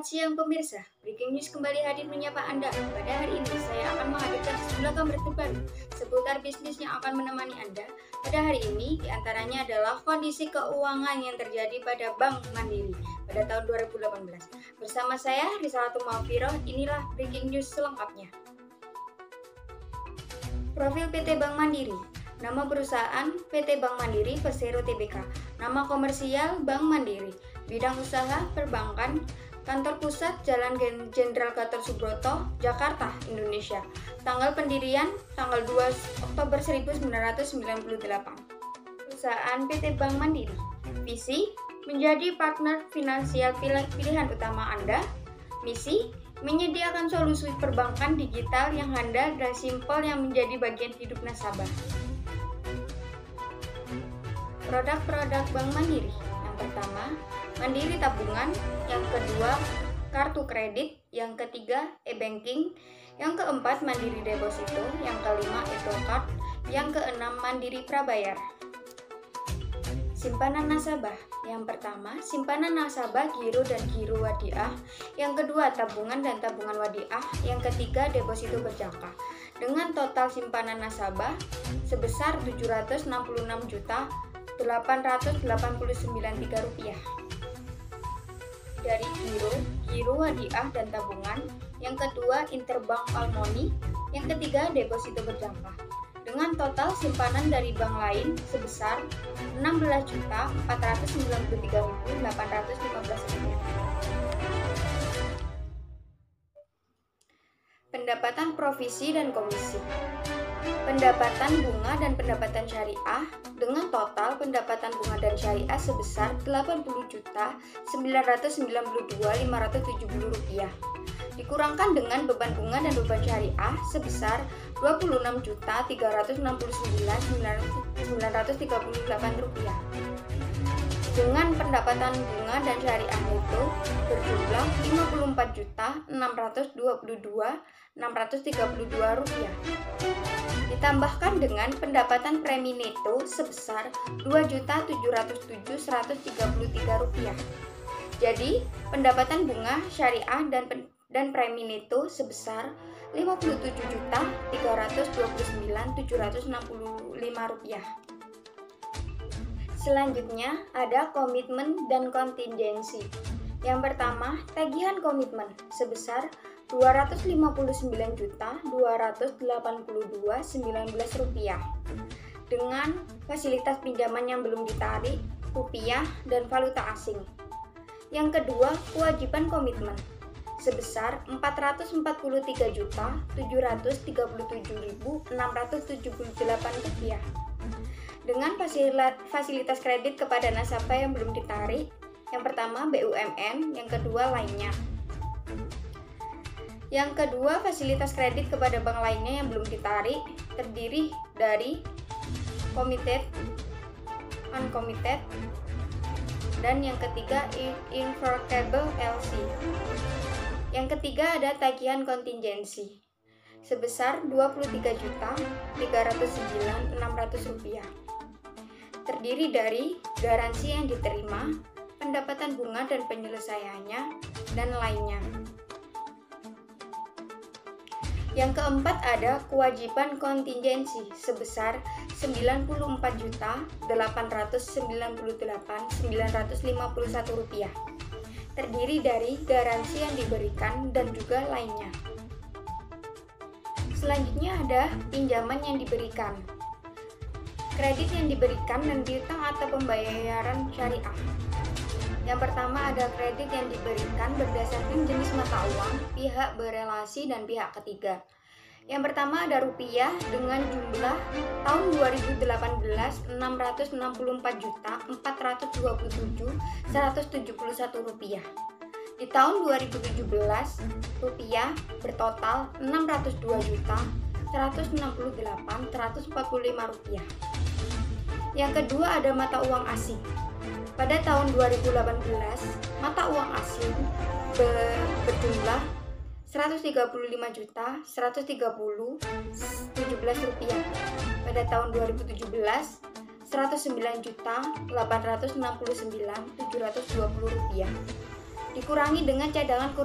siang pemirsa, Breaking News kembali hadir menyapa Anda. Pada hari ini saya akan menghadirkan sejumlah kabar terbaru seputar bisnis yang akan menemani Anda. Pada hari ini diantaranya adalah kondisi keuangan yang terjadi pada Bank Mandiri pada tahun 2018. Bersama saya Risalatul Mawfiroh, inilah Breaking News selengkapnya. Profil PT Bank Mandiri. Nama perusahaan PT Bank Mandiri Persero Tbk. Nama komersial Bank Mandiri. Bidang usaha perbankan. Kantor pusat Jalan Jenderal Gatot Subroto, Jakarta, Indonesia. Tanggal pendirian tanggal 2 Oktober 1998. Perusahaan PT Bank Mandiri. Visi menjadi partner finansial pilihan utama Anda. Misi menyediakan solusi perbankan digital yang handal dan simpel yang menjadi bagian hidup nasabah. Produk-produk Bank Mandiri. Yang pertama, Mandiri Tabungan. Yang kedua, kartu kredit. Yang ketiga, e-banking. Yang keempat, Mandiri Deposito. Yang kelima, e-card. Yang keenam, Mandiri Prabayar. Simpanan nasabah. Yang pertama, simpanan nasabah giro dan giro wadiah. Yang kedua, tabungan dan tabungan wadiah. Yang ketiga, deposito berjangka. Dengan total simpanan nasabah sebesar Rp766.889.3. Dari giro wadiah dan tabungan. Yang kedua, interbank Almoni. Yang ketiga, deposito berjangka. Dengan total simpanan dari bank lain sebesar Rp16.493.815. Pendapatan provisi dan komisi. Pendapatan bunga dan pendapatan syariah dengan total pendapatan bunga dan syariah sebesar Rp80.992.570 dikurangkan dengan beban bunga dan beban syariah sebesar Rp26.399.938. Dengan pendapatan bunga dan syariah itu berjumlah Rp54.622.632. Ditambahkan dengan pendapatan premi neto sebesar Rp2.707.133. Jadi, pendapatan bunga, syariah, dan premi neto sebesar Rp57.329.765. Selanjutnya ada komitmen dan kontingensi. Yang pertama, tagihan komitmen sebesar Rp259.282.19 dengan fasilitas pinjaman yang belum ditarik, rupiah, dan valuta asing. Yang kedua, kewajiban komitmen sebesar Rp441.737.678 dengan fasilitas kredit kepada nasabah yang belum ditarik. Yang pertama, BUMN, yang kedua lainnya. Yang kedua, fasilitas kredit kepada bank lainnya yang belum ditarik terdiri dari committed, uncommitted, dan yang ketiga invertible LC. Yang ketiga ada tagihan kontingensi sebesar Rp23.309.600 terdiri dari garansi yang diterima, pendapatan bunga dan penyelesaiannya, dan lainnya. Yang keempat ada kewajiban kontingensi sebesar Rp94.898.951 terdiri dari garansi yang diberikan dan juga lainnya. Selanjutnya ada pinjaman yang diberikan, kredit yang diberikan, dan piutang atau pembayaran syariah. Yang pertama ada kredit yang diberikan berdasarkan jenis mata uang, pihak berelasi, dan pihak ketiga. Yang pertama ada rupiah dengan jumlah tahun 2018 Rp624.427.171. Di tahun 2017 rupiah bertotal Rp602.168.145. Yang kedua ada mata uang asing. Pada tahun 2018 mata uang asing berjumlah Rp135.130.17. Pada tahun 2017 Rp109.869.720. dikurangi dengan cadangan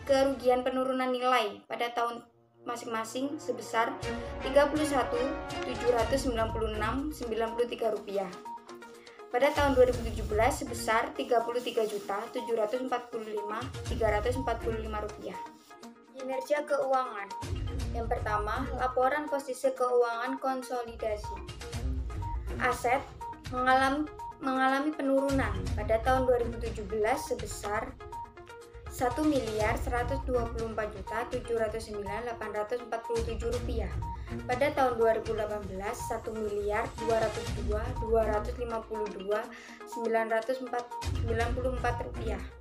kerugian penurunan nilai pada tahun masing-masing sebesar Rp31.796.93. Pada tahun 2017 sebesar Rp33.745.345. Kinerja keuangan. Yang pertama, laporan posisi keuangan konsolidasi. Aset mengalami penurunan pada tahun 2017 sebesar Rp1.344.709.847. Pada tahun 2018 Rp1.252.252.994.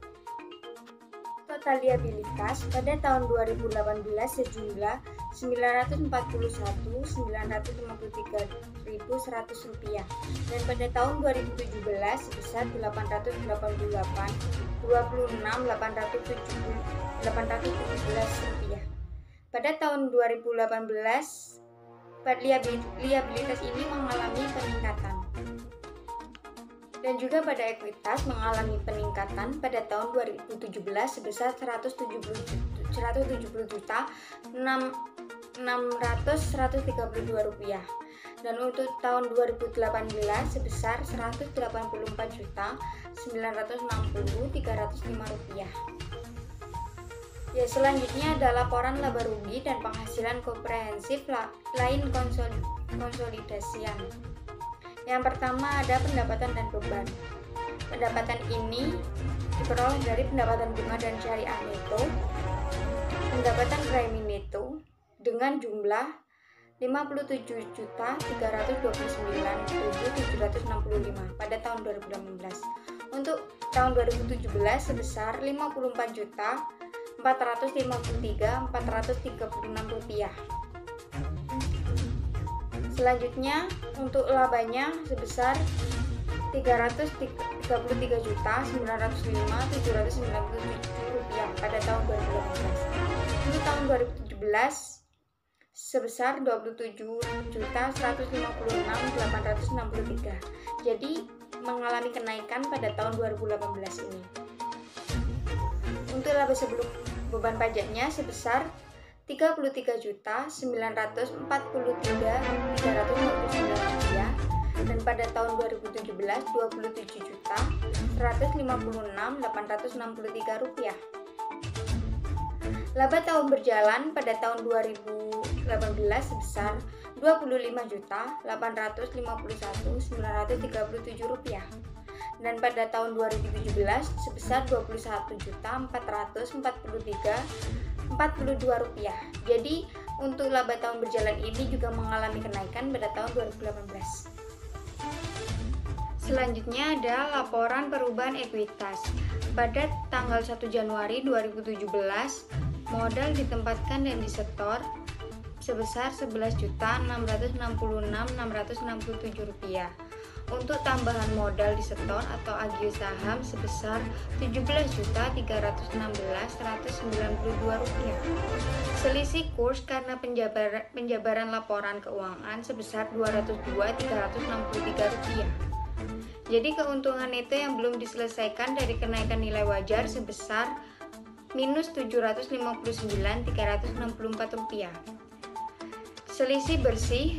Total liabilitas pada tahun 2018 sejumlah Rp941.953.100 dan pada tahun 2017 sebesar Rp826.817. Pada tahun 2018 liabilitas ini mengalami peningkatan. Dan juga pada ekuitas mengalami peningkatan pada tahun 2017 sebesar Rp170.600.132 dan untuk tahun 2018 sebesar Rp180.960.305. Ya, selanjutnya ada laporan laba rugi dan penghasilan komprehensif lain konsolidasian. Yang pertama ada pendapatan dan beban. Pendapatan ini diperoleh dari pendapatan bunga dan syariah neto, pendapatan premi neto dengan jumlah Rp57.329.765 pada tahun 2018. Untuk tahun 2017 sebesar Rp54.453.436. Selanjutnya untuk labanya sebesar Rp333.905.797 pada tahun 2018. Untuk tahun 2017 sebesar Rp27.156.863. Jadi mengalami kenaikan pada tahun 2018 ini. Untuk laba sebelum beban pajaknya sebesar Rp37.943.359 dan pada tahun 2017 Rp27.156.863. Laba tahun berjalan pada tahun 2018 sebesar Rp25.851.937 dan pada tahun 2017 sebesar Rp21.443.42. Jadi untuk laba tahun berjalan ini juga mengalami kenaikan pada tahun 2018. Selanjutnya ada laporan perubahan ekuitas. Pada tanggal 1 Januari 2017, modal ditempatkan dan disetor sebesar Rp11.666.667. Untuk tambahan modal disetor atau agio saham sebesar Rp17.416.192. Selisih kurs karena penjabaran laporan keuangan sebesar Rp202.363. Jadi keuntungan neto yang belum diselesaikan dari kenaikan nilai wajar sebesar minus Rp759.364. Selisih bersih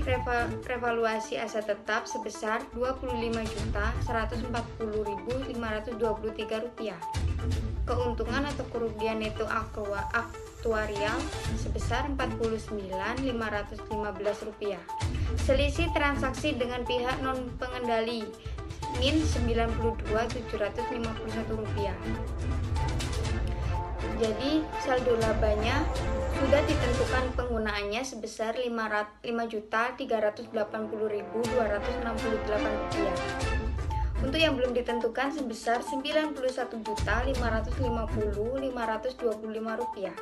revaluasi aset tetap sebesar Rp25.140.523. Keuntungan atau kerugian neto aktuarial sebesar Rp49.515. Selisih transaksi dengan pihak non pengendali min Rp92.751. Jadi saldo labanya sudah ditentukan penggunaannya sebesar Rp5.380.268. Untuk yang belum ditentukan sebesar Rp91.550.525.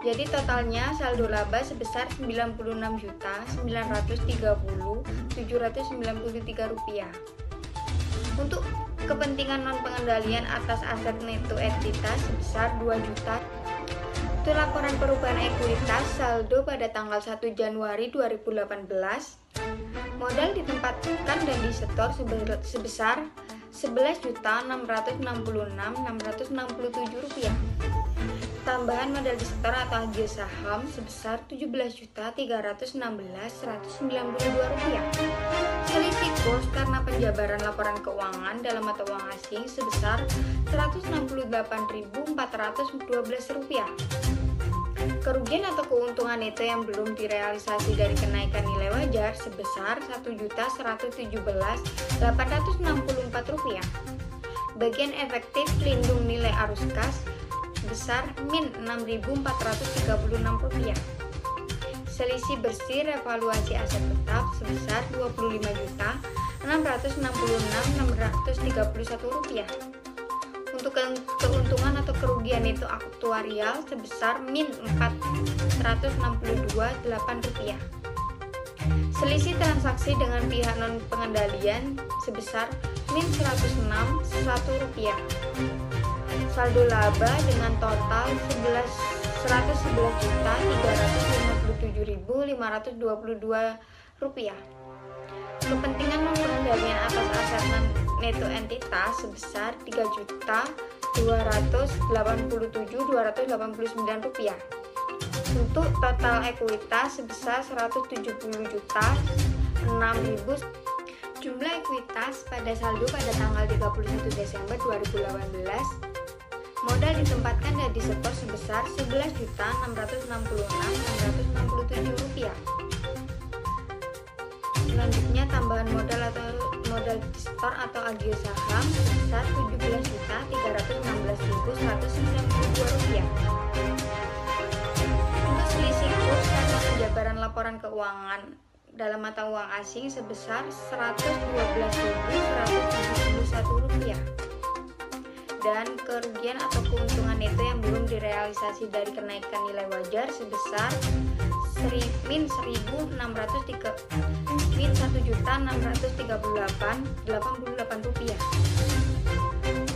Jadi totalnya saldo laba sebesar Rp96.930.793. Untuk kepentingan non pengendalian atas aset neto entitas sebesar Rp2 juta. Itu laporan perubahan ekuitas saldo pada tanggal 1 Januari 2018. Modal ditempatkan dan disetor sebesar Rp11.666.667. Tambahan modal disetor atau agio saham sebesar Rp17.316.192. Selisih kurs karena penjabaran laporan keuangan dalam mata uang asing sebesar Rp168.412. Kerugian atau keuntungan neto yang belum direalisasi dari kenaikan nilai wajar sebesar Rp1.117.864. Bagian efektif lindung nilai arus kas sebesar min Rp6.436. Selisih bersih revaluasi aset tetap sebesar Rp25.666.631. Untuk keuntungan atau kerugian itu aktuarial sebesar min Rp462.8. Selisih transaksi dengan pihak non pengendalian sebesar min Rp106.1. Saldo laba dengan total Rp11.357.522. Kepentingan non pengendalian atas aset neto entitas sebesar Rp3.287.289. Untuk total ekuitas sebesar Rp170.006.000. Jumlah ekuitas pada saldo pada tanggal 31 Desember 2018. Modal ditempatkan dan disetor sebesar Rp11.666.667. Selanjutnya tambahan modal atau modal disetor atau agio saham sebesar Rp17.316.192. Untuk selisih kurs karena penjabaran laporan keuangan dalam mata uang asing sebesar Rp112.171. Dan kerugian atau keuntungan neto yang belum direalisasi dari kenaikan nilai wajar sebesar min Rp1.638.88.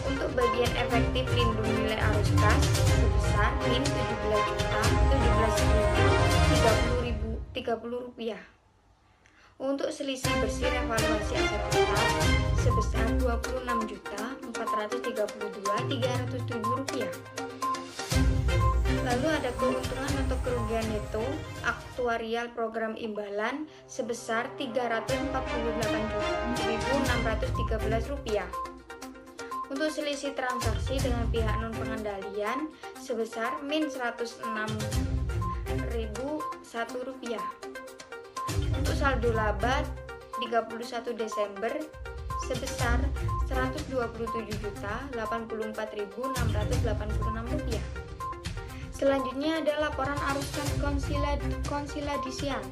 Untuk bagian efektif lindung nilai arus kas sebesar min Rp17.030.030. Untuk selisih bersih revaluasi aset tetap sebesar Rp26.432.307. Lalu ada keuntungan atau kerugian neto aktuarial program imbalan sebesar Rp348.613. Untuk selisih transaksi dengan pihak non pengendalian sebesar min Rp100.001. Untuk saldo laba 31 Desember sebesar Rp127.084.686. Selanjutnya ada laporan arus kas konsilidasian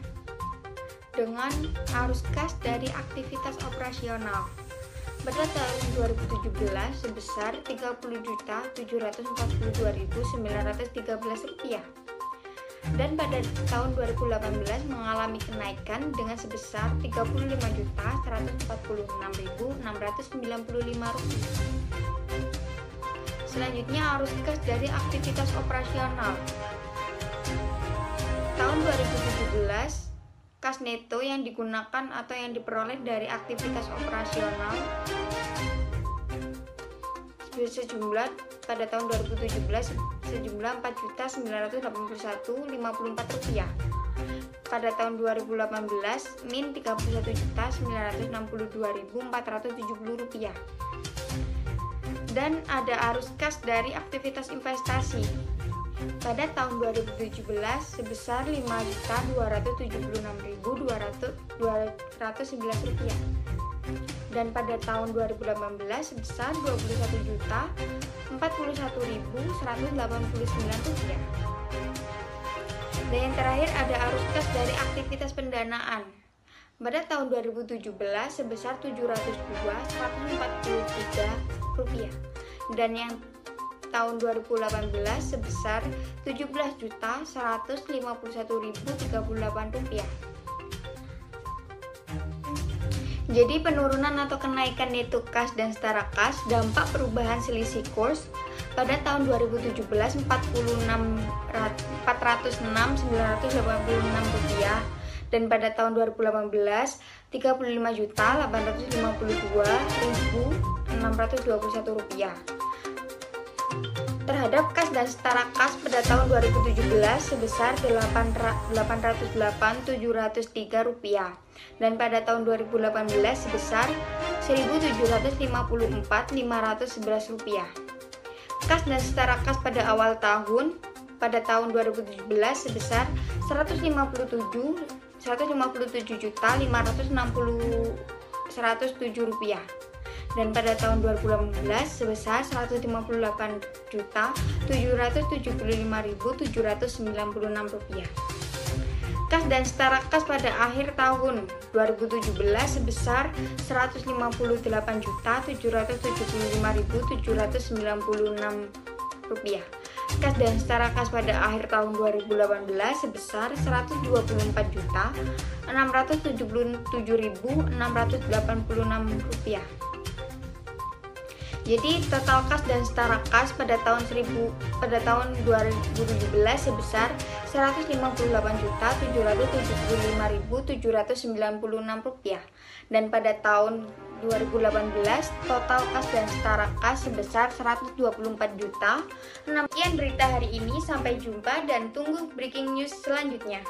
dengan arus kas dari aktivitas operasional. Pada tahun 2017 sebesar Rp30.742.913. Dan pada tahun 2018 mengalami kenaikan dengan sebesar Rp35.146.695. Selanjutnya arus kas dari aktivitas operasional. Tahun 2017 kas neto yang digunakan atau yang diperoleh dari aktivitas operasional sejumlah pada tahun 2017 sejumlah Rp4.981.054. Pada tahun 2018 min Rp31.962.470. Dan ada arus kas dari aktivitas investasi. Pada tahun 2017 sebesar Rp5.276.211. Dan pada tahun 2018 sebesar Rp21.041.189. Dan yang terakhir ada arus kas dari aktivitas pendanaan. Pada tahun 2017 sebesar Rp702.143. Dan yang tahun 2018 sebesar Rp17.151.038. Jadi penurunan atau kenaikan neto kas dan setara kas dampak perubahan selisih kurs pada tahun 2017 Rp406.986 dan pada tahun 2018 Rp35.852.691. Rp621. Terhadap kas dan setara kas pada tahun 2017 sebesar Rp808.703 dan pada tahun 2018 sebesar Rp1.754.511. Kas dan setara kas pada awal tahun pada tahun 2017 sebesar Rp157.507.107 dan pada tahun 2018 sebesar Rp158.775.796. Kas dan setara kas pada akhir tahun 2017 sebesar Rp158.775.796. Kas dan setara kas pada akhir tahun 2018 sebesar Rp128.677.686. Jadi total kas dan setara kas pada tahun 2017 sebesar Rp158.775.796 dan pada tahun 2018 total kas dan setara kas sebesar Rp124.000.000. Sekian berita hari ini, sampai jumpa dan tunggu breaking news selanjutnya.